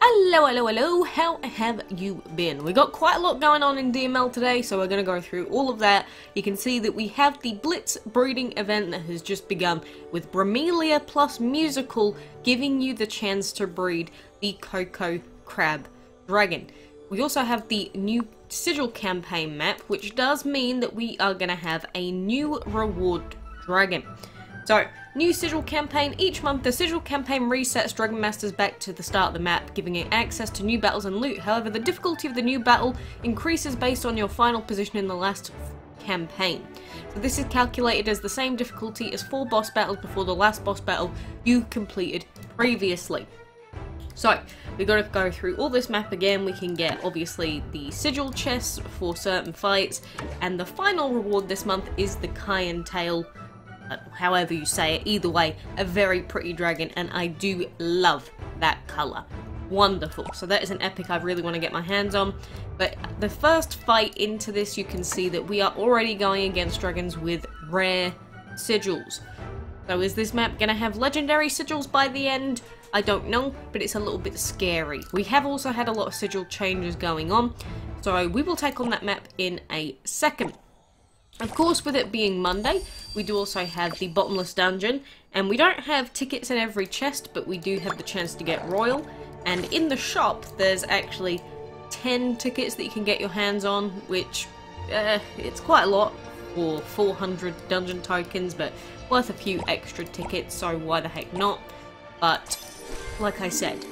Hello, how have you been? We got quite a lot going on in DML today, so we're going to go through all of that. You can see that we have the Blitz breeding event that has just begun, with Bromelia plus Musical giving you the chance to breed the Coco Crab dragon. We also have the new SIGIL campaign map, which does mean that we are going to have a new reward dragon. So, new SIGIL campaign. Each month, the SIGIL campaign resets Dragon Masters back to the start of the map, giving it access to new battles and loot. However, the difficulty of the new battle increases based on your final position in the last campaign. So this is calculated as the same difficulty as 4 boss battles before the last boss battle you completed previously. So, we've got to go through all this map again. We can get, obviously, the SIGIL chests for certain fights, and the final reward this month is the CYAN TAIL, however you say it. Either way, a very pretty dragon, and I do love that colour. Wonderful. So that is an epic I really want to get my hands on. But the first fight into this, you can see that we are already going against dragons with rare sigils. So is this map going to have legendary sigils by the end? I don't know, but it's a little bit scary. We have also had a lot of sigil changes going on, so we will take on that map in a second. Of course, with it being Monday, we do also have the Bottomless Dungeon, and we don't have tickets in every chest, but we do have the chance to get Royal, and in the shop, there's actually 10 tickets that you can get your hands on, which, it's quite a lot for 400 dungeon tokens, but worth a few extra tickets, so why the heck not? But, like I said,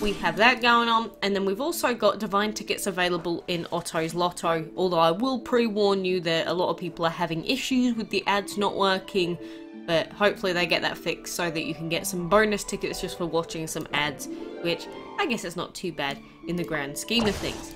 we have that going on, and then we've also got divine tickets available in Otto Lotto, although I will pre-warn you that a lot of people are having issues with the ads not working, but hopefully they get that fixed so that you can get some bonus tickets just for watching some ads, which I guess is not too bad in the grand scheme of things.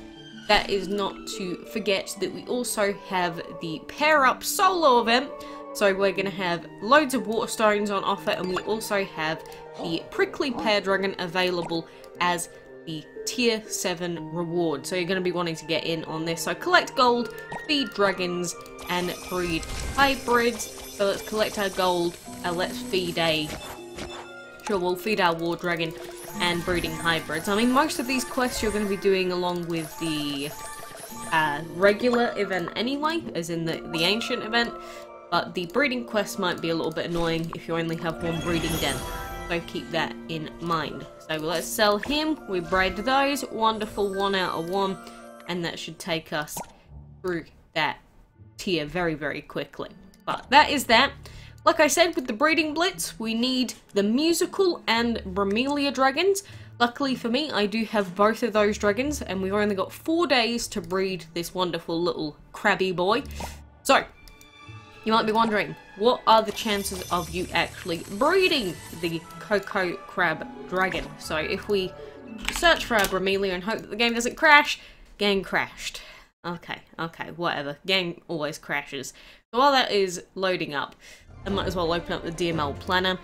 That is not to forget that we also have the Pair Up solo event. So we're going to have loads of waterstones on offer, and we also have the Prickle Pear dragon available as the tier 7 reward. So you're going to be wanting to get in on this. So collect gold, feed dragons, and breed hybrids. So let's collect our gold, let's feed we'll feed our war dragon and breeding hybrids. I mean, most of these quests you're going to be doing along with the regular event anyway, as in the ancient event. But the breeding quest might be a little bit annoying if you only have one breeding den, so keep that in mind. So let's sell him, we bred those, wonderful, 1 out of 1, and that should take us through that tier very, very quickly. But that is that. Like I said, with the breeding blitz, we need the Musical and Bromelia dragons. Luckily for me, I do have both of those dragons, and we've only got 4 days to breed this wonderful little crabby boy. So, you might be wondering, what are the chances of you actually breeding the Coco Crab dragon? So if we search for our Bromelia and hope that the game doesn't crash, game crashed. Okay, whatever. Game always crashes. So while that is loading up, I might as well open up the DML planner.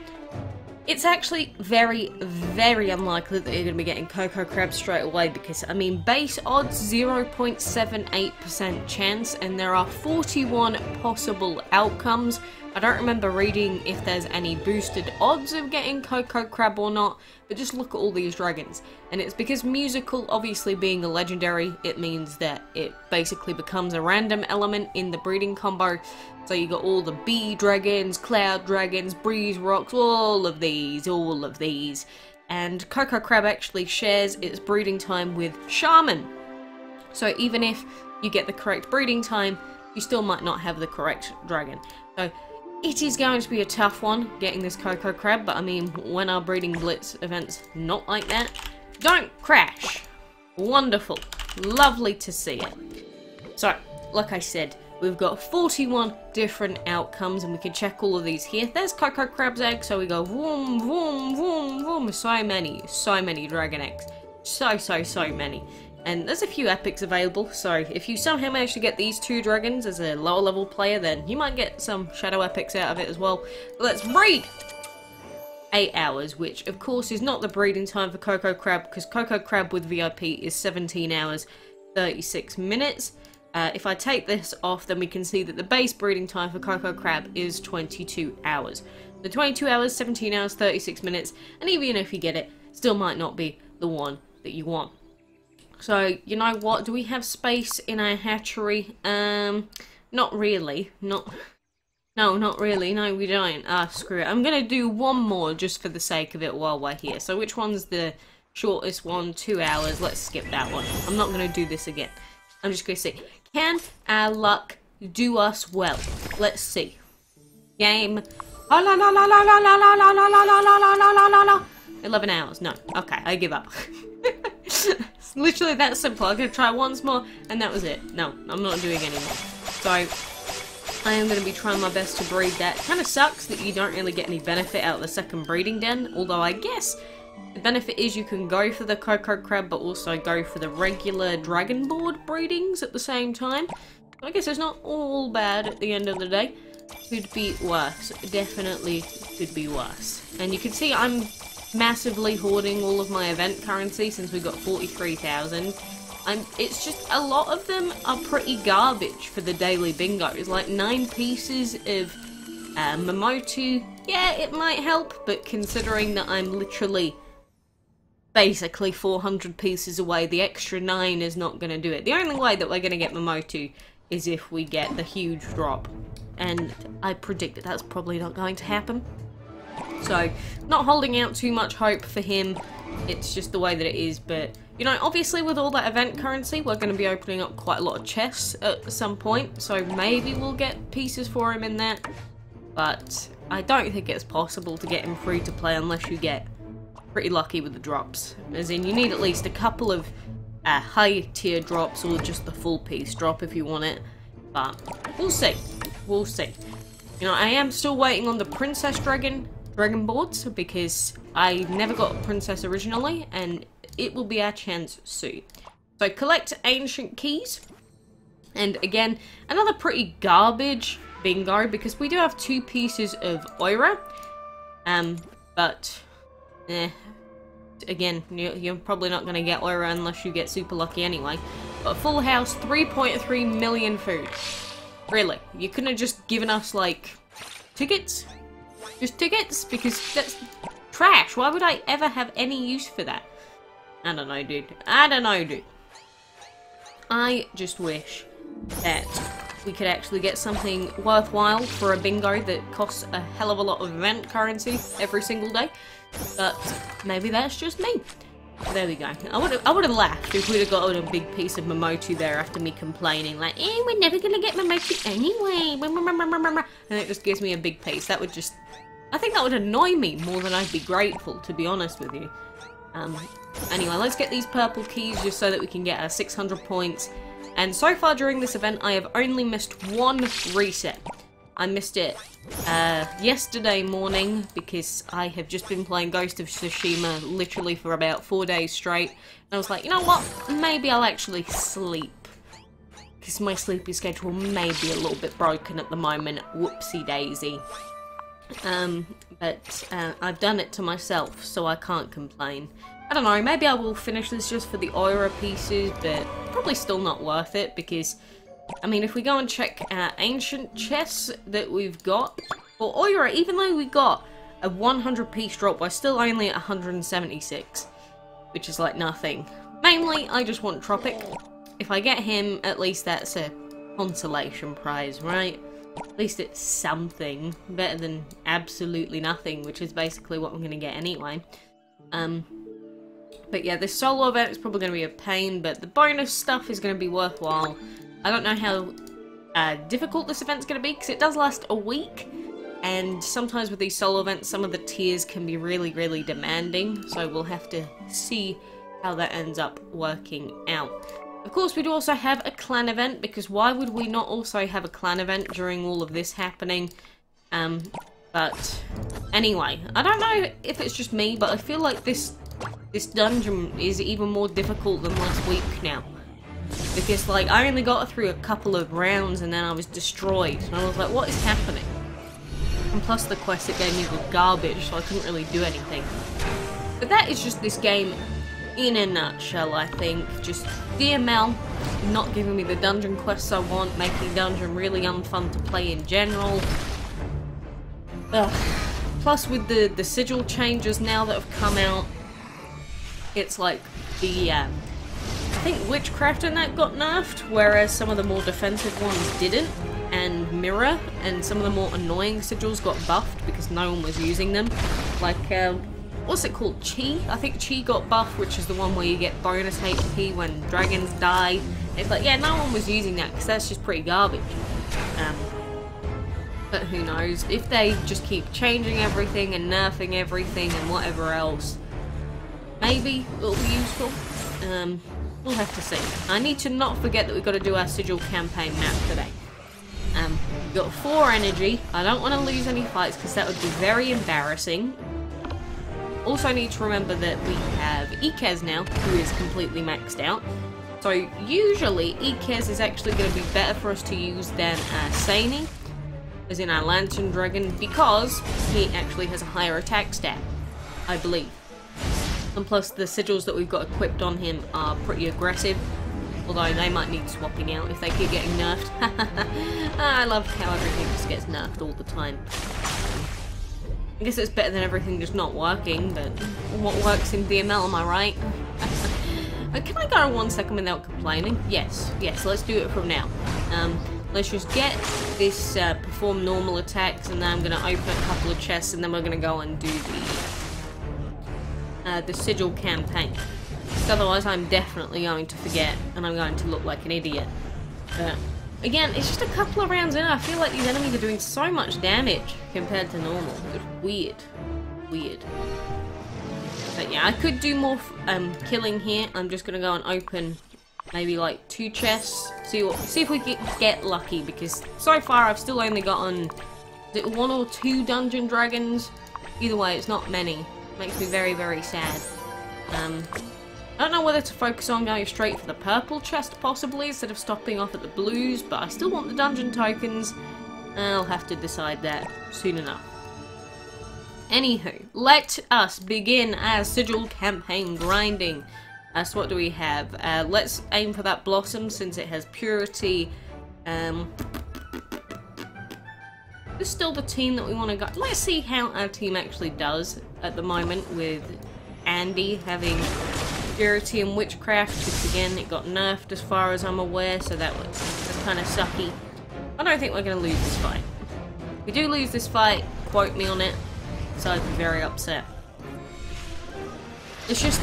It's actually very, very unlikely that you're going to be getting Coco Crab straight away because, I mean, base odds 0.78% chance, and there are 41 possible outcomes. I don't remember reading if there's any boosted odds of getting Coco Crab or not, but just look at all these dragons. And it's because Musical, obviously being a legendary, it means that it basically becomes a random element in the breeding combo. So you got all the bee dragons, cloud dragons, breeze rocks, all of these. And Coco Crab actually shares its breeding time with Shaman. So even if you get the correct breeding time, you still might not have the correct dragon. So it is going to be a tough one getting this Coco Crab, but I mean, when our breeding blitz event's not like that, don't crash. Wonderful. Lovely to see it. So, like I said, we've got 41 different outcomes, and we can check all of these here. There's Coco Crab's egg, so we go vroom, vroom, vroom, vroom. So many dragon eggs. So many. And there's a few epics available, so if you somehow manage to get these 2 dragons as a lower level player, then you might get some shadow epics out of it as well. But let's breed! 8 hours, which of course is not the breeding time for Coco Crab, because Coco Crab with VIP is 17 hours, 36 minutes. If I take this off, then we can see that the base breeding time for Coco Crab is 22 hours. So 22 hours, 17 hours, 36 minutes, and even if you get it, still might not be the one that you want. So, you know what? Do we have space in our hatchery? Not really. No, not really. No, we don't. Ah, screw it. I'm gonna do one more just for the sake of it while we're here. So which one's the shortest one? 2 hours. Let's skip that one. I'm not gonna do this again. I'm just gonna see. Can our luck do us well? Let's see. Game. 11 hours. No. Okay, I give up. It's literally that simple. I'm gonna try once more, and that was it. No, I'm not doing any more. So, I am gonna be trying my best to breed that. It kind of sucks that you don't really get any benefit out of the second breeding den, although I guess the benefit is you can go for the Coco Crab, but also go for the regular dragon board breedings at the same time. So I guess it's not all bad at the end of the day. Could be worse. Definitely could be worse. And you can see I'm massively hoarding all of my event currency since we got 43,000. It's just a lot of them are pretty garbage for the daily bingos. Like 9 pieces of Momotu, yeah, it might help, but considering that I'm literally basically 400 pieces away, the extra 9 is not going to do it. The only way that we're going to get Momotu is if we get the huge drop. And I predict that that's probably not going to happen. So, not holding out too much hope for him. It's just the way that it is. But, you know, obviously with all that event currency, we're going to be opening up quite a lot of chests at some point. So maybe we'll get pieces for him in that. But I don't think it's possible to get him free to play unless you get pretty lucky with the drops. As in, you need at least a couple of high tier drops or just the full piece drop if you want it. But we'll see. We'll see. You know, I am still waiting on the Princess Dragon boards because I never got a Princess originally, and it will be our chance soon. So collect ancient keys, and again, another pretty garbage bingo because we do have 2 pieces of Oira, but again, you're probably not going to get Oira unless you get super lucky anyway. But full house, 3.3 million food. Really? You couldn't have just given us, like, tickets? Just tickets? Because that's trash. Why would I ever have any use for that? I don't know, dude. I don't know, dude. I just wish that we could actually get something worthwhile for a bingo that costs a hell of a lot of event currency every single day. But maybe that's just me. There we go. I would have laughed if we'd have got a big piece of Momotu there after me complaining, like, we're never gonna get Momotu anyway. And it just gives me a big piece. That would just, I think that would annoy me more than I'd be grateful, to be honest with you. Anyway, let's get these purple keys just so that we can get our 600 points. And so far during this event, I have only missed 1 reset. I missed it yesterday morning because I have just been playing Ghost of Tsushima literally for about 4 days straight. And I was like, you know what? Maybe I'll actually sleep. Because my sleeping schedule may be a little bit broken at the moment. Whoopsie daisy. But I've done it to myself, so I can't complain. I don't know, maybe I will finish this just for the Oira pieces, but probably still not worth it because, I mean, if we go and check our ancient chests that we've got, for Oira, even though we got a 100 piece drop, we're still only at 176, which is like nothing. Mainly, I just want Tropic. If I get him, at least that's a consolation prize, right? At least it's something. Better than absolutely nothing, which is basically what I'm going to get anyway. But yeah, this solo event is probably going to be a pain, but the bonus stuff is going to be worthwhile. I don't know how difficult this event's going to be, because it does last a week, and sometimes with these solo events, some of the tiers can be really, really demanding, so we'll have to see how that ends up working out. Of course, we do also have a clan event, because why would we not also have a clan event during all of this happening? But anyway, I don't know if it's just me, but I feel like this dungeon is even more difficult than last week now. Because, like, I only got through a couple of rounds and then I was destroyed. And I was like, what is happening? And plus the quest it gave me was garbage, so I couldn't really do anything. But that is just this game in a nutshell, I think. Just DML not giving me the dungeon quests I want, making dungeon really unfun to play in general. Ugh. Plus with the sigil changes now that have come out, it's like the, I think Witchcraft and that got nerfed, whereas some of the more defensive ones didn't, and Mirror, and some of the more annoying sigils got buffed because no one was using them. Like, what's it called? Chi? I think Chi got buffed, which is the one where you get bonus HP when dragons die. It's like, yeah, no one was using that because that's just pretty garbage. But who knows? If they just keep changing everything and nerfing everything and whatever else, maybe it'll be useful. We'll have to see. I need to not forget that we've got to do our Sigil campaign map today. We've got 4 energy. I don't want to lose any fights because that would be very embarrassing. Also need to remember that we have Ikez now, who is completely maxed out. So usually Ikez is actually going to be better for us to use than Sani, as in our Lantern Dragon, because he actually has a higher attack stat, I believe. And plus the sigils that we've got equipped on him are pretty aggressive, although they might need swapping out if they keep getting nerfed. I love how everything just gets nerfed all the time. I guess it's better than everything just not working, but what works in DML, am I right? Can I go 1 second without complaining? Yes, let's do it from now. Let's just get this, perform normal attacks, and then I'm going to open a couple of chests, and then we're going to go and do the Sigil campaign. Otherwise I'm definitely going to forget, and I'm going to look like an idiot. But again, it's just a couple of rounds in, I feel like these enemies are doing so much damage compared to normal. It's weird. Weird. But yeah, I could do more killing here. I'm just going to go and open maybe like 2 chests, see if we can get lucky, because so far I've still only gotten, is it 1 or 2 dungeon dragons? Either way, it's not many. Makes me very, very sad. I don't know whether to focus on going straight for the purple chest possibly instead of stopping off at the blues, but I still want the dungeon tokens. I'll have to decide that soon enough. Anywho, let us begin our Sigil campaign grinding. So what do we have? Let's aim for that blossom since it has purity. This is still the team that we want to go. Let's see how our team actually does at the moment with Andy having purity and witchcraft. Because again, it got nerfed as far as I'm aware, so that's kind of sucky. I don't think we're going to lose this fight. If we do lose this fight, quote me on it, so I'd be very upset. It's just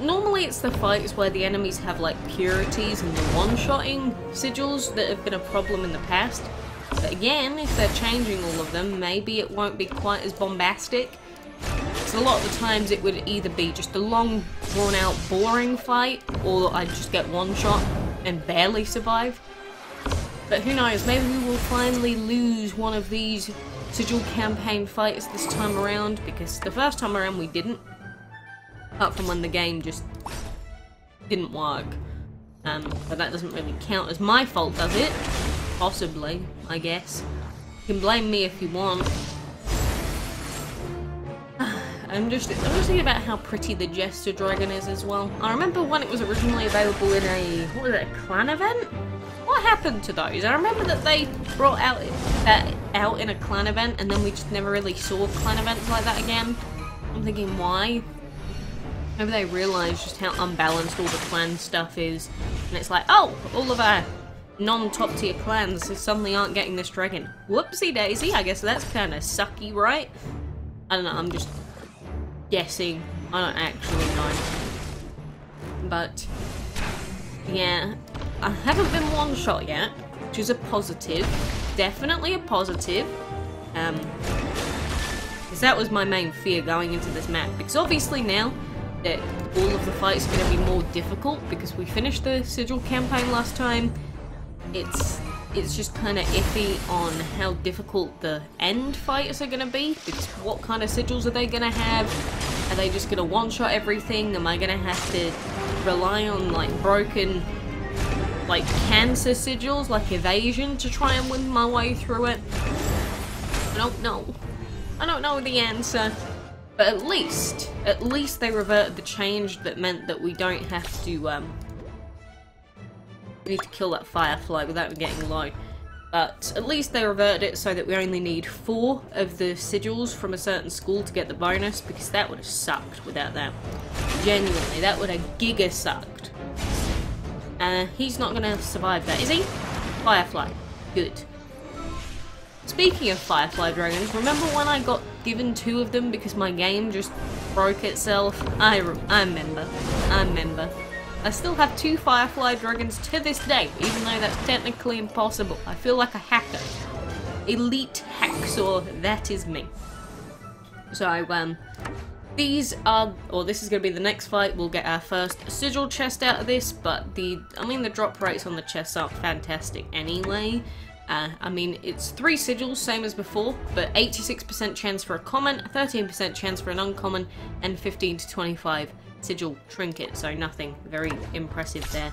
normally it's the fights where the enemies have like purities and the one-shotting sigils that have been a problem in the past. But again, if they're changing all of them, maybe it won't be quite as bombastic. So a lot of the times it would either be just a long, drawn-out, boring fight, or I'd just get one shot and barely survive. But who knows, maybe we will finally lose one of these Sigil campaign fights this time around, because the first time around we didn't. Apart from when the game just didn't work. But that doesn't really count as my fault, does it? Possibly, I guess. You can blame me if you want. I'm just thinking about how pretty the Jester Dragon is as well. I remember when it was originally available in a, what was it, a clan event? What happened to those? I remember that they brought out in a clan event, and then we just never really saw clan events like that again. I'm thinking, why? Maybe they realised just how unbalanced all the clan stuff is, and it's like, oh, all of our non-top tier clans suddenly aren't getting this dragon. Whoopsie daisy, I guess that's kind of sucky, right? I don't know, I'm just guessing. I don't actually know. But, yeah, I haven't been one-shot yet, which is a positive. Definitely a positive. Because that was my main fear going into this map. Because obviously now that all of the fights are going to be more difficult, because we finished the Sigil campaign last time, it's just kind of iffy on how difficult the end fights are going to be, because what kind of sigils are they going to have? Are they just going to one-shot everything? Am I going to have to rely on like broken, like cancer sigils, like evasion, to try and win my way through it? I don't know. I don't know the answer. But at least they reverted the change that meant that we don't have to, we need to kill that firefly without getting low. But at least they reverted it so that we only need 4 of the sigils from a certain school to get the bonus, because that would have sucked without that. Genuinely, that would have giga sucked. He's not gonna survive that, is he? Firefly. Good. Speaking of Firefly Dragons, remember when I got given 2 of them because my game just broke itself? I remember. I still have 2 Firefly Dragons to this day, even though that's technically impossible. I feel like a hacker. Elite hacksaw, that is me. So, these are, or this is going to be the next fight. We'll get our first sigil chest out of this, but the drop rates on the chests aren't fantastic anyway. I mean, it's 3 sigils, same as before, but 86% chance for a common, 13% chance for an uncommon, and 15 to 25 sigil trinket, so nothing very impressive there.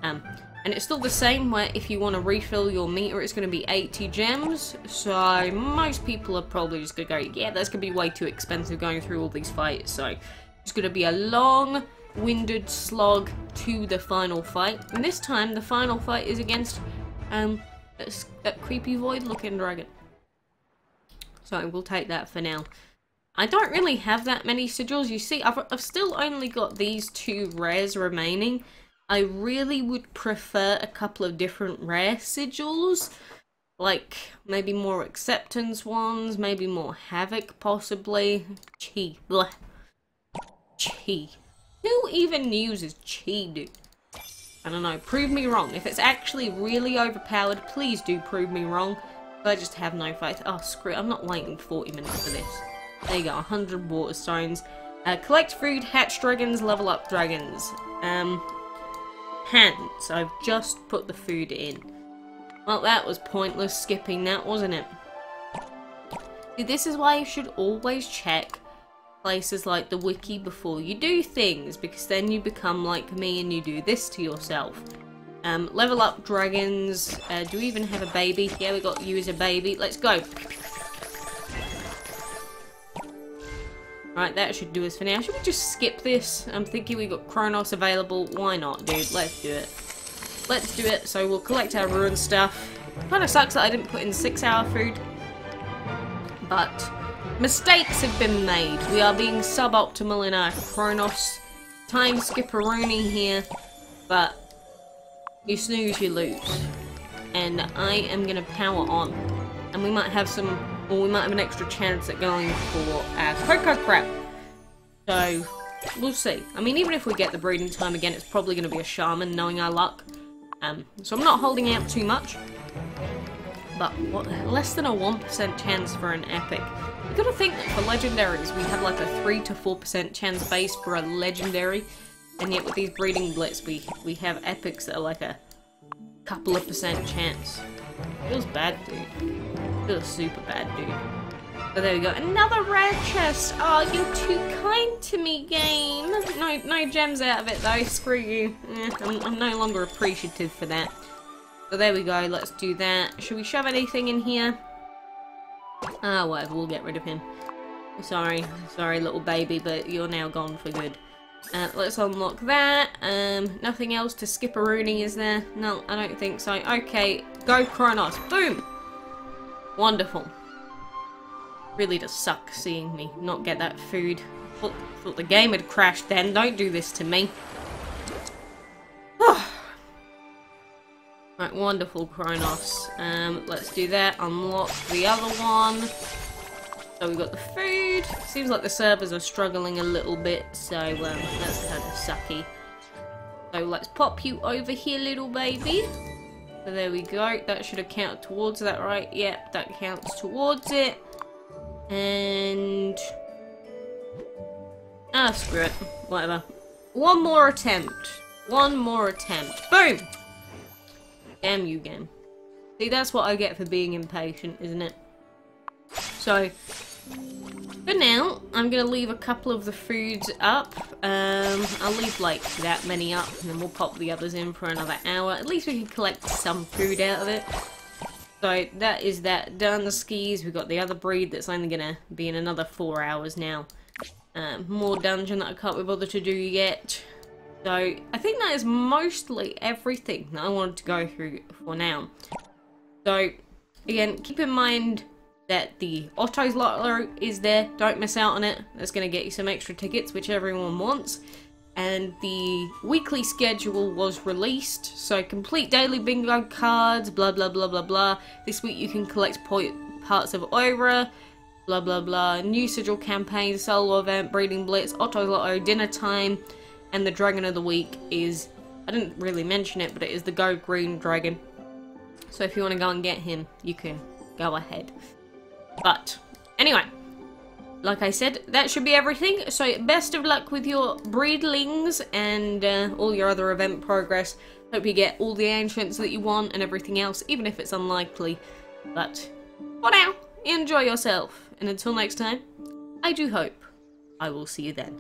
And it's still the same, where if you want to refill your meter, it's going to be 80 gems, so most people are probably just going to go, yeah, that's going to be way too expensive going through all these fights, so it's going to be a long-winded slog to the final fight. And this time, the final fight is against that creepy void-looking dragon. So we'll take that for now. I don't really have that many sigils. You see, I've still only got these 2 rares remaining. I really would prefer a couple of different rare sigils. Like, maybe more acceptance ones, maybe more havoc, possibly. Chi. Blech. Chi. Who even uses chi, dude? I don't know. Prove me wrong. If it's actually really overpowered, please do prove me wrong. But I just have no faith. Oh, screw it. I'm not waiting 40 minutes for this. There you go, 100 waterstones. Collect food, hatch dragons, level up dragons. Hands. I've just put the food in. Well, that was pointless skipping that, wasn't it? See, this is why you should always check places like the wiki before you do things, because then you become like me and you do this to yourself. Level up dragons. Do we even have a baby? Yeah, we got you as a baby. Let's go. Right, that should do us for now. Should we just skip this? I'm thinking we got Kronos available. Why not, dude? Let's do it. Let's do it. So we'll collect our ruin stuff. Kinda sucks that I didn't put in 6-hour food. But mistakes have been made. We are being suboptimal in our Kronos time skipperoni here. But you snooze, you lose. And I am gonna power on. And we might have some, or we might have an extra chance at going for our Coco Crab. So, we'll see. I mean, even if we get the breeding time again, it's probably going to be a shaman, knowing our luck. So I'm not holding out too much. But what, less than a 1% chance for an epic. You gotta think that for legendaries, we have like a 3 to 4% chance base for a legendary. And yet with these breeding blitz, we have epics that are like a couple of % chance. Feels bad, dude. Feels super bad, dude. So there we go. Another rare chest. Oh, you're too kind to me, game. No gems out of it though. Screw you. I'm no longer appreciative for that. So there we go. Let's do that. Should we shove anything in here? Ah, whatever. We'll get rid of him. Sorry, little baby, but you're now gone for good. Let's unlock that. Nothing else to skip-a-rooney, is there? No, I don't think so. Okay, go Kronos. Boom! Wonderful. Really does suck seeing me not get that food. Thought the game had crashed then. Don't do this to me. Right, wonderful Kronos. Let's do that. Unlock the other one. So we've got the food. Seems like the servers are struggling a little bit, so that's kind of sucky. So let's pop you over here, little baby. So there we go. That should have counted towards that, right? Yep, that counts towards it. And screw it. Whatever. One more attempt. One more attempt. Boom! Damn you, game. See, that's what I get for being impatient, isn't it? So, for now, I'm going to leave a couple of the foods up. I'll leave, like, that many up, and then we'll pop the others in for another hour. At least we can collect some food out of it. So, that is that done. The skis, we've got the other breed that's only going to be in another 4 hours now. More dungeon that I can't be bothered to do yet. So, I think that is mostly everything that I wanted to go through for now. So, again, keep in mind that the Otto Lotto is there. Don't miss out on it. That's going to get you some extra tickets, which everyone wants. And the weekly schedule was released. So, complete daily bingo cards, blah, blah, blah, blah, blah. This week you can collect parts of Aura, blah, blah, blah. New sigil campaign, solo event, breeding blitz, Otto Lotto, dinner time. And the dragon of the week is, I didn't really mention it, but it is the Go Green Dragon. So if you want to go and get him, you can go ahead. But, anyway, like I said, that should be everything. So, best of luck with your breedlings and all your other event progress. Hope you get all the ancients that you want and everything else, even if it's unlikely. But, for now, enjoy yourself. And until next time, I do hope I will see you then.